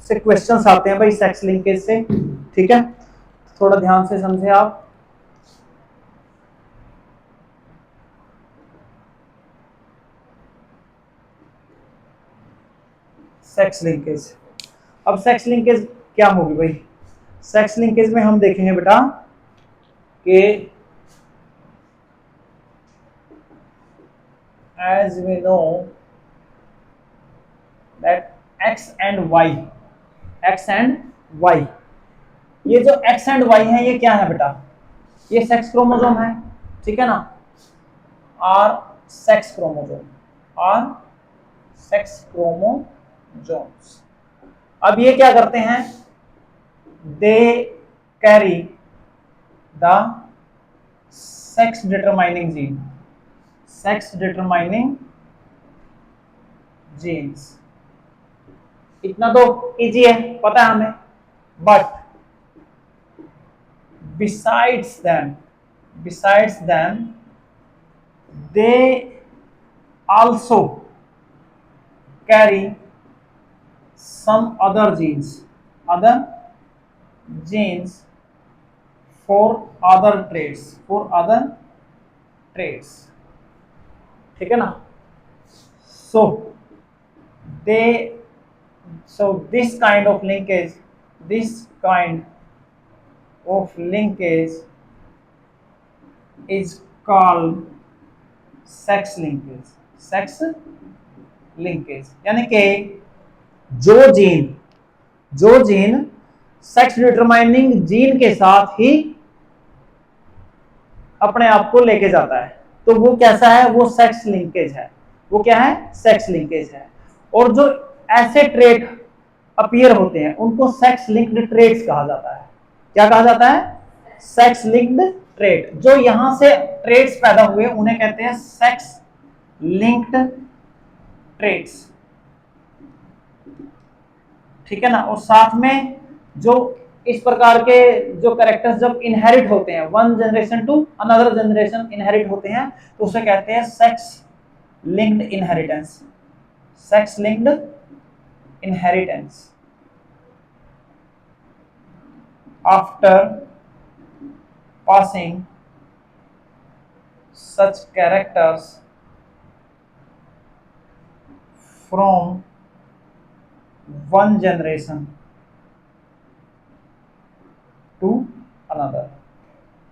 से क्वेश्चंस आते हैं भाई सेक्स लिंकेज से, ठीक है, थोड़ा ध्यान से समझे आप। सेक्स लिंकेज, अब सेक्स लिंकेज क्या होगी भाई? सेक्स लिंकेज में हम देखेंगे बेटा कि as we know that X and Y, X and Y, ये जो एक्स एंड वाई है ये क्या है बेटा? ये सेक्स क्रोमोसोम है, ठीक है ना, और सेक्स क्रोमोसोम, और सेक्स क्रोमोसोम्स। अब ये क्या करते हैं? They carry the sex determining gene, sex determining genes. इतना तो इजी है, पता है हमें, but besides them they also carry some other genes for other traits, ठीक है ना। so they so this kind of linkage is called sex linkage, यानी कि जो जीन सेक्स डिटरमाइनिंग जीन के साथ ही अपने आप को लेके जाता है, तो वो कैसा है? वो सेक्स लिंकेज है। वो क्या है? सेक्स लिंकेज है। और जो ऐसे ट्रेट अपीयर होते हैं उनको सेक्स लिंक्ड ट्रेट्स कहा जाता है। क्या कहा जाता है? Sex linked trait. जो यहां से ट्रेट्स पैदा हुए उन्हें कहते हैं सेक्स लिंक्ड ट्रेट्स, ठीक है ना। और साथ में जो इस प्रकार के जो कैरेक्टर्स जब इनहेरिट होते हैं, one generation to another generation inherit होते हैं, तो उसे कहते हैं sex linked inheritance, sex linked inheritance. After passing such characters from one generation to another।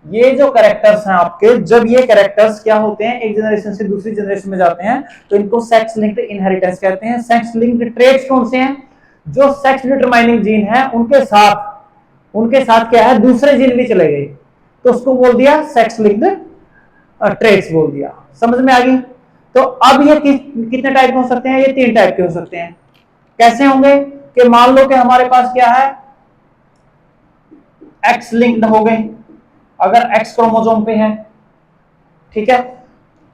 ये जो कैरेक्टर्स हैं आपके, जब ये कैरेक्टर्स क्या होते हैं, एक जनरेशन से दूसरी जनरेशन में जाते हैं, तो इनको सेक्स लिंक्ड इनहेरिटेंस कहते हैं। सेक्स लिंक्ड ट्रेट्स कौन से हैं? जो सेक्स डिटरमाइनिंग जीन है उनके साथ क्या है, दूसरे जीन भी चले गए, तो उसको बोल दिया सेक्स लिंक्ड ट्रेट्स बोल दिया। समझ में आ गई? तो अब ये कितने टाइप के हो सकते हैं? ये 3 टाइप के हो सकते हैं। कैसे होंगे? कि मान लो कि हमारे पास क्या है, एक्स लिंक्ड हो गए, अगर एक्स क्रोमोसोम पे है, ठीक है।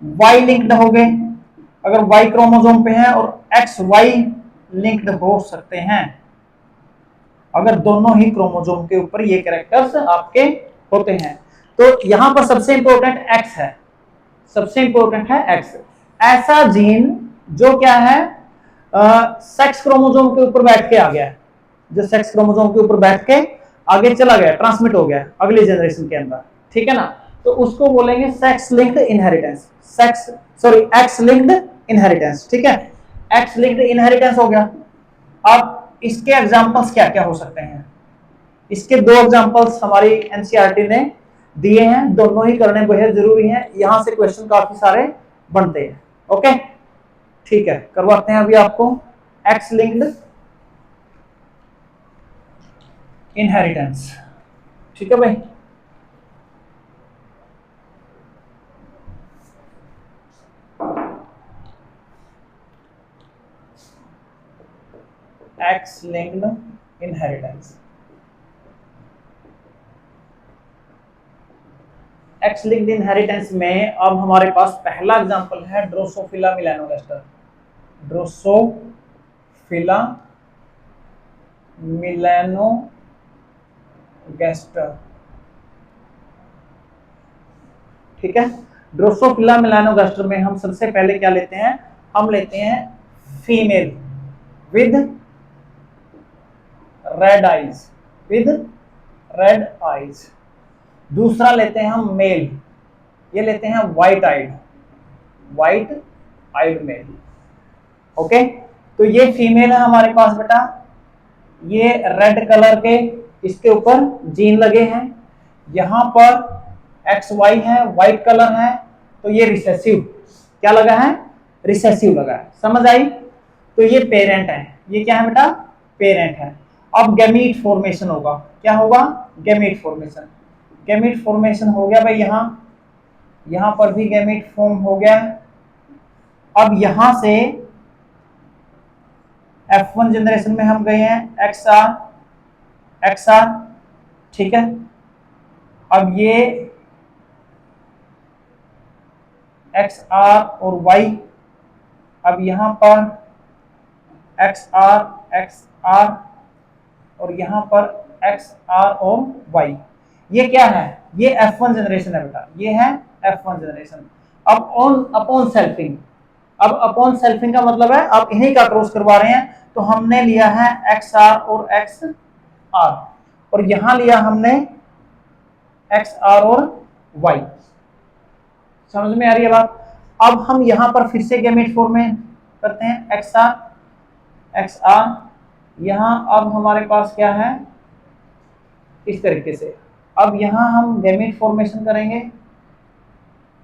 वाई लिंक्ड हो गए अगर वाई क्रोमोसोम पे है, और एक्स वाई लिंक्ड हो सकते हैं अगर दोनों ही क्रोमोसोम के ऊपर ये कैरेक्टर्स आपके होते हैं। तो यहां पर सबसे इंपॉर्टेंट एक्स है, सबसे इंपॉर्टेंट है एक्स। ऐसा जीन जो क्या है, सेक्स क्रोमोसोम के ऊपर बैठ के आ गया है, जो सेक्स क्रोमोसोम के ऊपर बैठ के आगे चला गया, ट्रांसमिट हो गया अगली जनरेशन के अंदर, ठीक है ना, तो उसको बोलेंगे sex linked inheritance, x linked inheritance, ठीक है। एक्स लिंक्ड इनहेरिटेंस हो गया। अब इसके एग्जांपल्स क्या क्या हो सकते हैं? इसके 2 एग्जांपल्स हमारी एनसीईआरटी ने दिए हैं, दोनों ही करने बेहद जरूरी हैं, यहां से क्वेश्चन काफी सारे बनते हैं। ओके, ठीक है, करवाते हैं अभी आपको एक्स लिंक्ड इनहेरिटेंस, ठीक है भाई। X linked inheritance, x linked inheritance में अब हमारे पास पहला एग्जांपल है ड्रोसोफिला मिलेनोगास्टर, ड्रोसोफिला मिलेनोगास्टर, ठीक है। ड्रोसोफिला मिलेनोगास्टर में हम सबसे पहले क्या लेते हैं? हम लेते हैं female with red eyes, with red eyes. दूसरा लेते हैं हम मेल, ये लेते हैं व्हाइट आइड, व्हाइट आइड मेल। ओके, तो ये फीमेल है हमारे पास बेटा, ये रेड कलर के इसके ऊपर जीन लगे हैं, यहां पर एक्स वाई है, व्हाइट कलर है, तो ये रिसेसिव क्या लगा है, रिसेसिव लगा है। समझ आई? तो ये पेरेंट है, ये क्या है बेटा, पेरेंट है। अब गैमीट फॉर्मेशन होगा, क्या होगा, गैमीट फॉर्मेशन। गैमीट फॉर्मेशन हो गया भाई, यहां पर भी गैमीट फॉर्म हो गया। अब यहां से F1 जनरेशन में हम गए हैं XR, ठीक है। अब ये XR और Y, अब यहां पर XR और यहां पर XR और Y, ये क्या है, ये F1 जनरेशन है बेटा, ये है F1 जनरेशन। अब ऑन अपॉन सेल्फिंग, अब अपॉन सेल्फिंग का मतलब है आप इन्हीं का क्रॉस करवा रहे हैं, तो हमने लिया है XR और XR, और यहां लिया हमने XR और Y। समझ में आ रही है बात? अब हम यहां पर फिर से गैमेट फॉर्मेशन करते हैं, XR, यहां अब हमारे पास क्या है, इस तरीके से। अब यहां हम गैमेट फॉर्मेशन करेंगे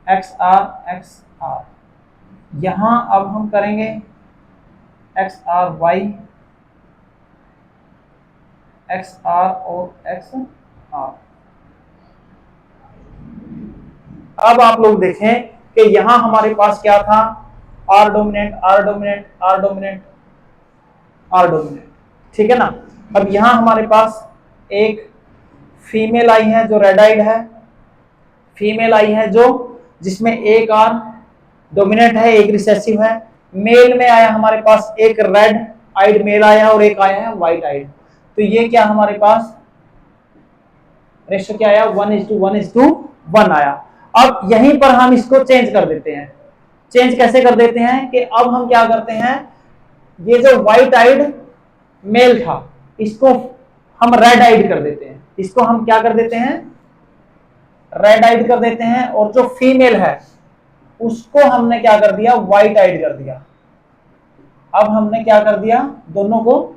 XR, यहां अब हम करेंगे XRY, XR और XR। अब आप लोग देखें कि यहां हमारे पास क्या था, R dominant, R dominant, R dominant, R dominant, ठीक है ना। अब यहां हमारे पास एक फीमेल आई है जो रेड आइड है, फीमेल आई है जो जिसमें एक R डोमिनेंट है, एक रिसेसिव है। मेल में आया हमारे पास एक रेड आइड मेल आया और एक आया है व्हाइट आइड, तो ये क्या हमारे पास रेशियो क्या आया, 1:1:1 आया। अब यहीं पर हम इसको चेंज कर देते हैं। चेंज कैसे कर देते हैं कि अब हम क्या करते हैं, ये जो व्हाइट आइड मेल था इसको हम रेड आइड कर देते हैं, इसको हम क्या कर देते हैं, रेड आइड कर देते हैं, और जो फीमेल है उसको हमने क्या कर दिया, व्हाइट आइड कर दिया। अब हमने क्या कर दिया, दोनों को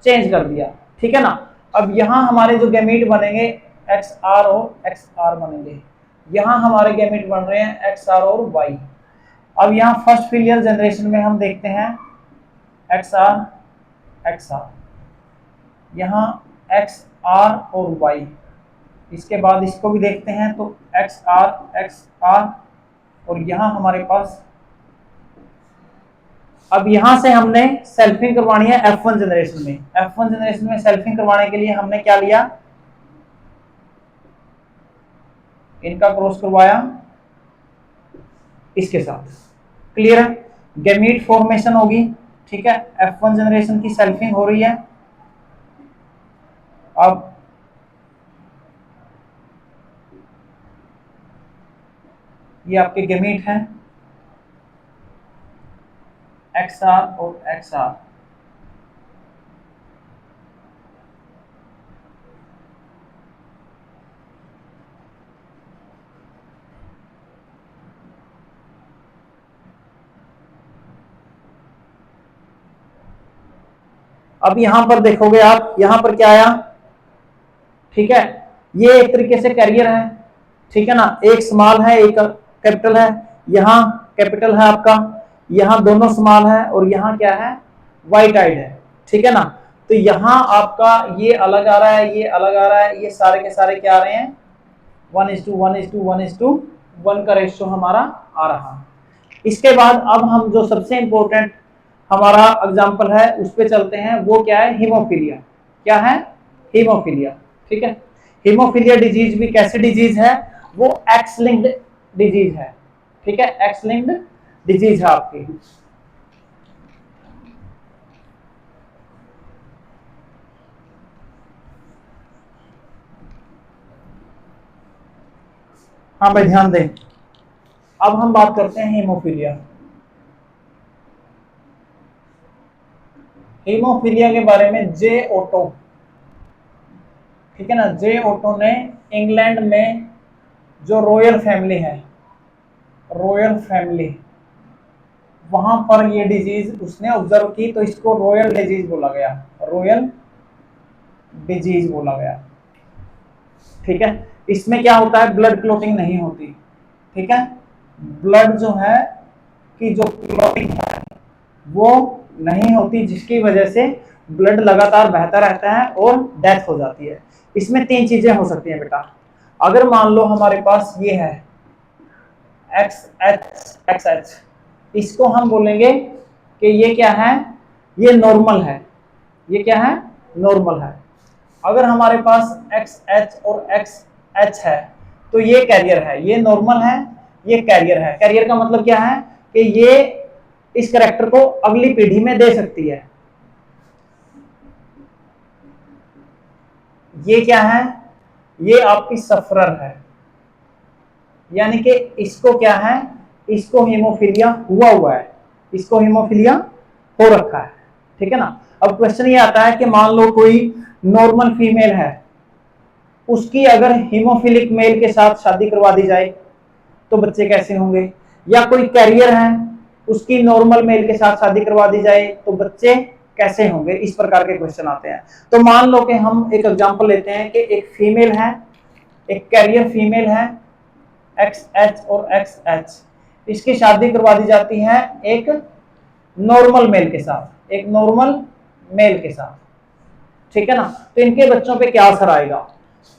चेंज कर दिया, ठीक है ना। अब यहां हमारे जो गैमीट बनेंगे XR और XR बनेंगे, यहां हमारे गैमीट बन रहे हैं XR और Y। अब यहां फर्स्ट फिलियल जनरेशन में हम देखते हैं XR, यहां XR और Y, इसके बाद इसको भी देखते हैं तो XR, और यहां हमारे पास, अब यहां से हमने सेल्फिंग करवानी है F1 जनरेशन में। F1 जनरेशन में सेल्फिंग करवाने के लिए हमने क्या लिया, इनका क्रॉस करवाया इसके साथ, क्लियर है। गैमीट फॉर्मेशन होगी, ठीक है, F1 जनरेशन की सेल्फिंग हो रही है। अब ये आपके गैमीट हैं XR और XR। अब यहां पर देखोगे आप, यहां पर क्या आया, ठीक है, ये एक तरीके से कैरियर है, ठीक है ना, एक स्मॉल है एक कैपिटल है, यहाँ कैपिटल है आपका, यहाँ दोनों स्मॉल है, और यहाँ क्या है, व्हाइट आइड है, ठीक है ना। तो यहाँ आपका ये अलग आ रहा है, ये अलग आ रहा है, ये सारे के सारे क्या आ रहे हैं, 1:1:1 का रेशियो हमारा आ रहा है। इसके बाद अब हम जो सबसे इंपॉर्टेंट हमारा एग्जाम्पल है उस पर चलते हैं, वो क्या है, हीमोफीलिया। क्या है, हीमोफीलिया, ठीक है। हीमोफीलिया डिजीज भी कैसे डिजीज है, वो एक्स लिंक्ड डिजीज है, ठीक है, एक्स लिंक्ड डिजीज है आपकी। हाँ भाई ध्यान दें, अब हम बात करते हैं हीमोफीलिया। हीमोफीलिया के बारे में जे ओटो, ठीक है ना, जे ओटो ने इंग्लैंड में जो रॉयल फैमिली है, रॉयल फैमिली, वहां पर ये डिजीज उसने ऑब्जर्व की, तो इसको रॉयल डिजीज बोला गया, रॉयल डिजीज बोला गया। ठीक है, इसमें क्या होता है, ब्लड क्लॉटिंग नहीं होती। ठीक है, ब्लड जो है कि जो क्लॉटिंग है वो नहीं होती, जिसकी वजह से ब्लड लगातार बहता रहता है और डेथ हो जाती है। इसमें 3 चीजें हो सकती हैं बेटा। अगर मान लो हमारे पास ये है XH, इसको हम बोलेंगे कि ये क्या है, ये नॉर्मल है, ये क्या है, नॉर्मल है। अगर हमारे पास XH और XH है तो ये कैरियर है, ये नॉर्मल है, ये कैरियर है। कैरियर का मतलब क्या है कि ये इस कैरेक्टर को अगली पीढ़ी में दे सकती है। ये क्या है, ये आपकी सफरर है, यानी कि इसको क्या है, इसको हीमोफीलिया हुआ है, इसको हीमोफीलिया हो रखा है। ठीक है ना। अब क्वेश्चन ये आता है कि मान लो कोई नॉर्मल फीमेल है, उसकी अगर हीमोफिलिक मेल के साथ शादी करवा दी जाए तो बच्चे कैसे होंगे, या कोई कैरियर है उसकी नॉर्मल मेल के साथ शादी करवा दी जाए तो बच्चे कैसे होंगे, इस प्रकार के क्वेश्चन आते हैं। तो मान लो कि हम एक एग्जांपल लेते हैं कि एक फीमेल है, एक कैरियर फीमेल है XH और XH, इसकी शादी करवा दी जाती है एक नॉर्मल मेल के साथ, एक नॉर्मल मेल के साथ। ठीक है ना। तो इनके बच्चों पे क्या असर आएगा,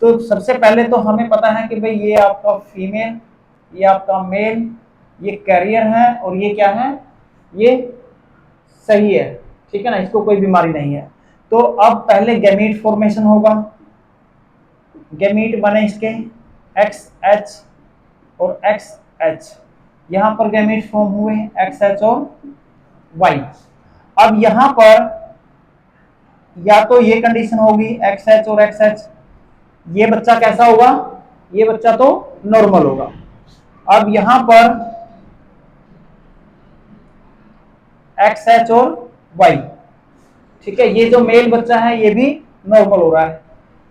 तो सबसे पहले तो हमें पता है कि भाई ये आपका फीमेल, ये आपका मेल, ये कैरियर है और ये क्या है, ये सही है। ठीक है ना, इसको कोई बीमारी नहीं है। तो अब पहले गैमीट फॉर्मेशन होगा, गैमीट बने इसके XH और XH, यहां पर गैमीट फॉर्म हुए XH और Y। अब यहां पर या तो ये कंडीशन होगी XH और XH, ये बच्चा कैसा होगा, ये बच्चा तो नॉर्मल होगा। अब यहां पर XH और Y, ठीक है, ये जो मेल बच्चा है ये भी नॉर्मल हो रहा है।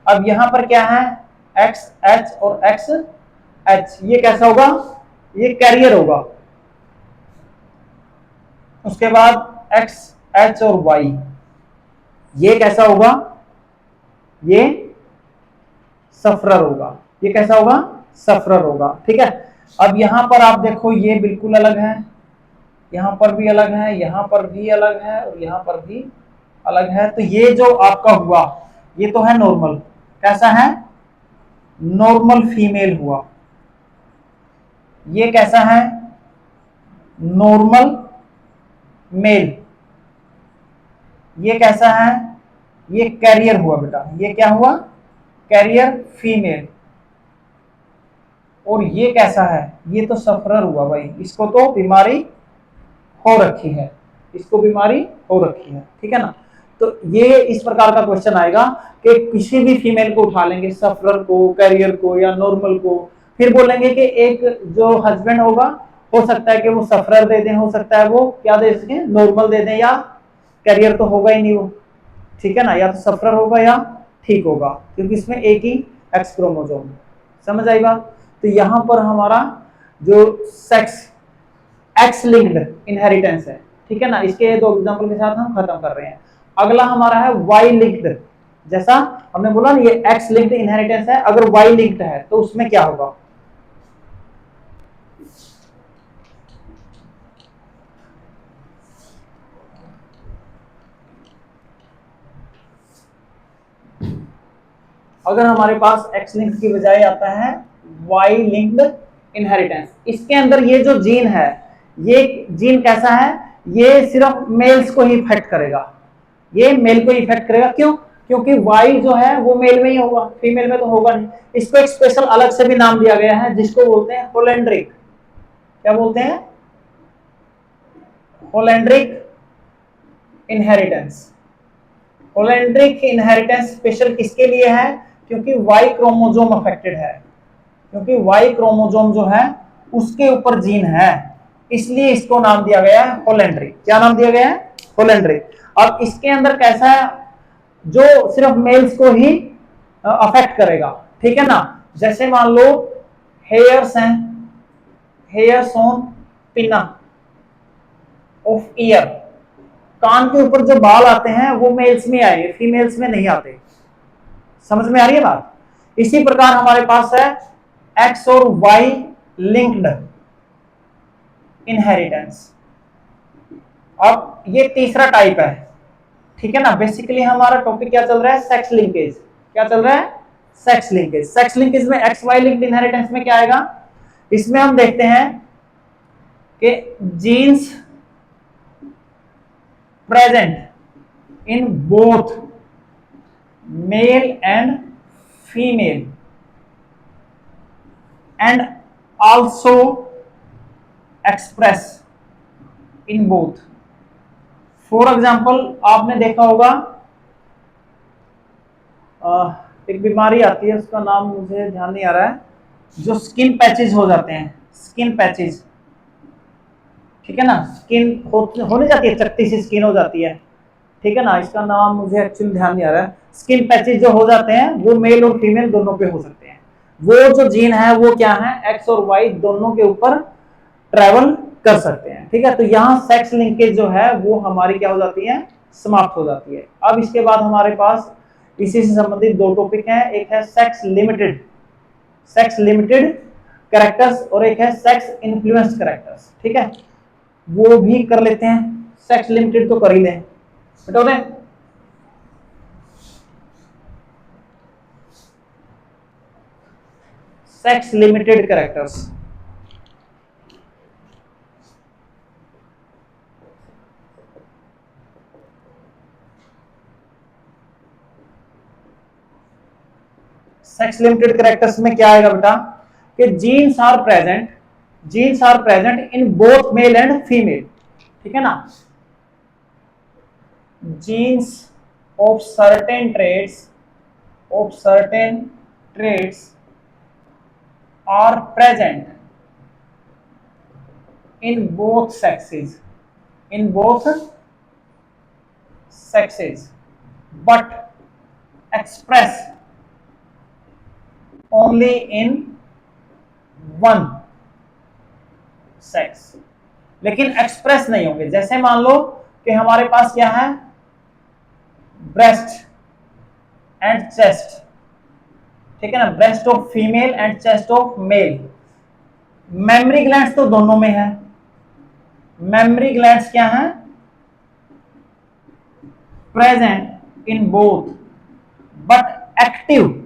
अब यहां पर क्या है, XH और XH, ये कैसा होगा, ये कैरियर होगा। उसके बाद XH और Y, ये कैसा होगा, ये सफरर होगा, ये कैसा होगा, सफरर होगा। ठीक है। अब यहां पर आप देखो ये बिल्कुल अलग है, यहां पर भी अलग है, यहां पर भी अलग है और यहां पर भी अलग है। तो ये जो आपका हुआ ये तो है नॉर्मल, कैसा है, नॉर्मल फीमेल हुआ। ये कैसा है, नॉर्मल मेल। ये कैसा है, ये कैरियर हुआ बेटा, ये क्या हुआ, कैरियर फीमेल। और ये कैसा है, ये तो सफरर हुआ भाई, इसको तो बीमारी हो रखी है, इसको बीमारी हो रखी है। ठीक है ना। तो ये इस प्रकार का क्वेश्चन आएगा कि किसी भी फीमेल को उठा लेंगे, सफरर को, कैरियर को या नॉर्मल को, फिर बोलेंगे कि एक जो हस्बैंड होगा हो सकता है कि वो सफरर दे दें, हो सकता है वो क्या दे सके, नॉर्मल दे दें, या कैरियर तो होगा ही नहीं वो। ठीक है ना, या तो सफरर होगा या ठीक होगा, क्योंकि इसमें एक ही एक्स क्रोमोसोम। समझ आई बात। तो यहां पर हमारा जो सेक्स एक्स लिंक्ड इनहेरिटेंस है, ठीक है ना, इसके 2 एग्जांपल के साथ हम खत्म कर रहे हैं। अगला हमारा है वाई लिंक्ड, जैसा हमने बोला ना ये एक्स लिंक्ड इनहेरिटेंस है, अगर वाई लिंक्ड है तो उसमें क्या होगा, अगर हमारे पास एक्स लिंक्ड की बजाय आता है वाई लिंक्ड इनहेरिटेंस, इसके अंदर ये जो जीन है, ये जीन कैसा है, ये सिर्फ मेल्स को ही इफेक्ट करेगा, ये मेल को इफेक्ट करेगा। क्यों, क्योंकि वाई जो है वो मेल में ही होगा, फीमेल में तो होगा नहीं। इसको एक स्पेशल अलग से भी नाम दिया गया है जिसको बोलते हैं होलेंड्रिक। क्या बोलते हैं, holandric inheritance. Holandric inheritance special किसके लिए है, क्योंकि वाई क्रोमोसोम अफेक्टेड है, क्योंकि वाई क्रोमोसोम जो है उसके ऊपर जीन है, इसलिए इसको नाम दिया गया है होलेंड्रिक। क्या नाम दिया गया है, होलेंड्रिक। अब इसके अंदर कैसा है, जो सिर्फ मेल्स को ही अफेक्ट करेगा, ठीक है ना। जैसे मान लो हेयर्स हैं, हेयर्स ऑन पिना ऑफ ईयर, कान के ऊपर जो बाल आते हैं वो मेल्स में आएंगे, फीमेल्स में नहीं आते। समझ में आ रही है बात। इसी प्रकार हमारे पास है एक्स और वाई लिंक्ड इनहेरिटेंस। अब ये तीसरा टाइप है, ठीक है ना। बेसिकली हमारा टॉपिक क्या चल रहा है, सेक्स लिंकेज। क्या चल रहा है, सेक्स लिंकेज। सेक्स लिंकेज में एक्स वाई लिंक्ड इनहेरिटेंस में क्या आएगा, इसमें हम देखते हैं कि genes present in both male and female and also express in both. For example आपने देखा होगा एक बीमारी आती है, उसका नाम मुझे ध्यान नहीं आ रहा है, जो स्किन पैचेज हो जाते हैं, स्किन पैचेज, ठीक है ना। स्किन होने जाती है, चकती सी स्किन हो जाती है, ठीक है ना। इसका नाम मुझे एक्चुअली ध्यान नहीं आ रहा है। स्किन पैचेज जो हो जाते हैं वो मेल और फीमेल दोनों पे हो सकते हैं। वो जो जीन है वो क्या है, एक्स और वाई दोनों के ऊपर ट्रेवल कर सकते हैं, ठीक है। तो यहाँ सेक्स लिंकेज जो है वो हमारी क्या हो जाती है, समाप्त हो जाती है। अब इसके बाद हमारे पास इसी से संबंधित दो टॉपिक हैं, एक है सेक्स लिमिटेड कैरेक्टर्स और एक है सेक्स इन्फ्लुएंस कैरेक्टर्स, ठीक है। वो भी कर लेते हैं। सेक्स लिमिटेड तो कर ही लें, बता दें। Sex limited characters, sex limited characters में क्या आएगा बेटा, कि genes are present in both male and female, ठीक है ना। Genes of certain traits are present in both sexes but express only in one sex, लेकिन एक्सप्रेस नहीं होंगे। जैसे मान लो कि हमारे पास क्या है, ब्रेस्ट एंड चेस्ट, ठीक है ना, breast of female and chest of male. Mammary glands तो दोनों में है, मेमरी ग्लैंड्स क्या है, present in both but active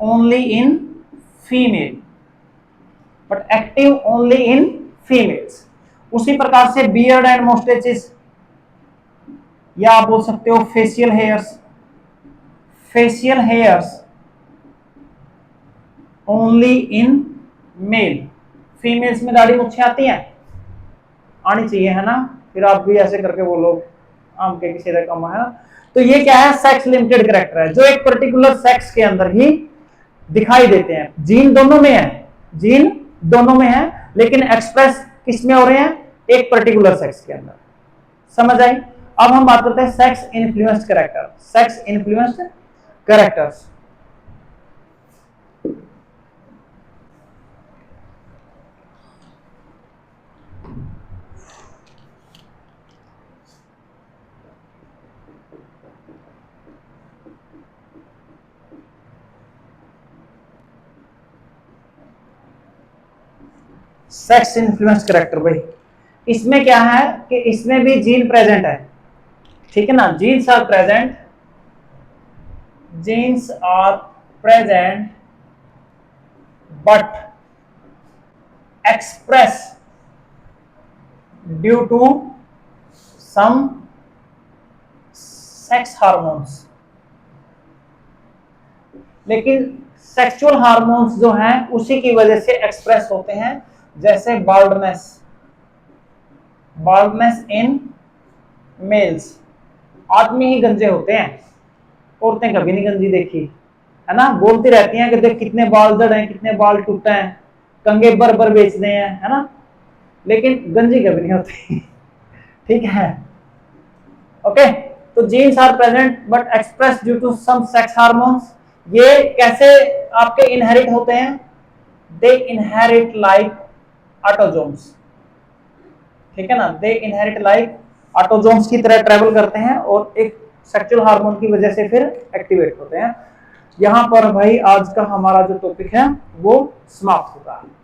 only in females. उसी प्रकार से बियर्ड एंड मोस्टेचेस, या आप बोल सकते हो facial hairs only in male. Females में दाढ़ी मुच्छें आती हैं, आनी चाहिए, है ना। फिर आप भी ऐसे करके बोलो आम के किसी रकम, है ना। तो ये क्या है, सेक्स लिमिटेड कैरेक्टर है, जो एक पर्टिकुलर सेक्स के अंदर ही दिखाई देते हैं। जीन दोनों में है, लेकिन एक्सप्रेस किस में हो रहे हैं, एक पर्टिकुलर सेक्स के अंदर। समझ आई। अब हम बात करते हैं sex influenced characters. Sex influence character भाई, इसमें क्या है कि इसमें भी जीन प्रेजेंट है, ठीक है ना। Genes are present but express due to some sex hormones. लेकिन सेक्सुअल हार्मोन्स जो हैं उसी की वजह से एक्सप्रेस होते हैं। जैसे बाल्डनेस इन मेल्स, आदमी ही गंजे होते हैं, औरतें कभी नहीं गंजी देखी, है ना। बोलती रहती हैं कि देख कितने बाल जड़ हैं, कितने बाल टूटे हैं, कंगे बर बेचते हैं, है ना, लेकिन गंजी कभी नहीं होती ठीक है, ओके। तो genes are present but express due to some sex hormones. ये कैसे आपके इनहेरिट होते हैं? दे इनहेरिट लाइक ऑटोजोम्स, ठीक है ना, दे इनहेरिट लाइक ऑटोजोम्स की तरह ट्रेवल करते हैं और एक सेक्सुअल हार्मोन की वजह से फिर एक्टिवेट होते हैं। यहां पर भाई आज का हमारा जो टॉपिक है वो समाप्त होता है।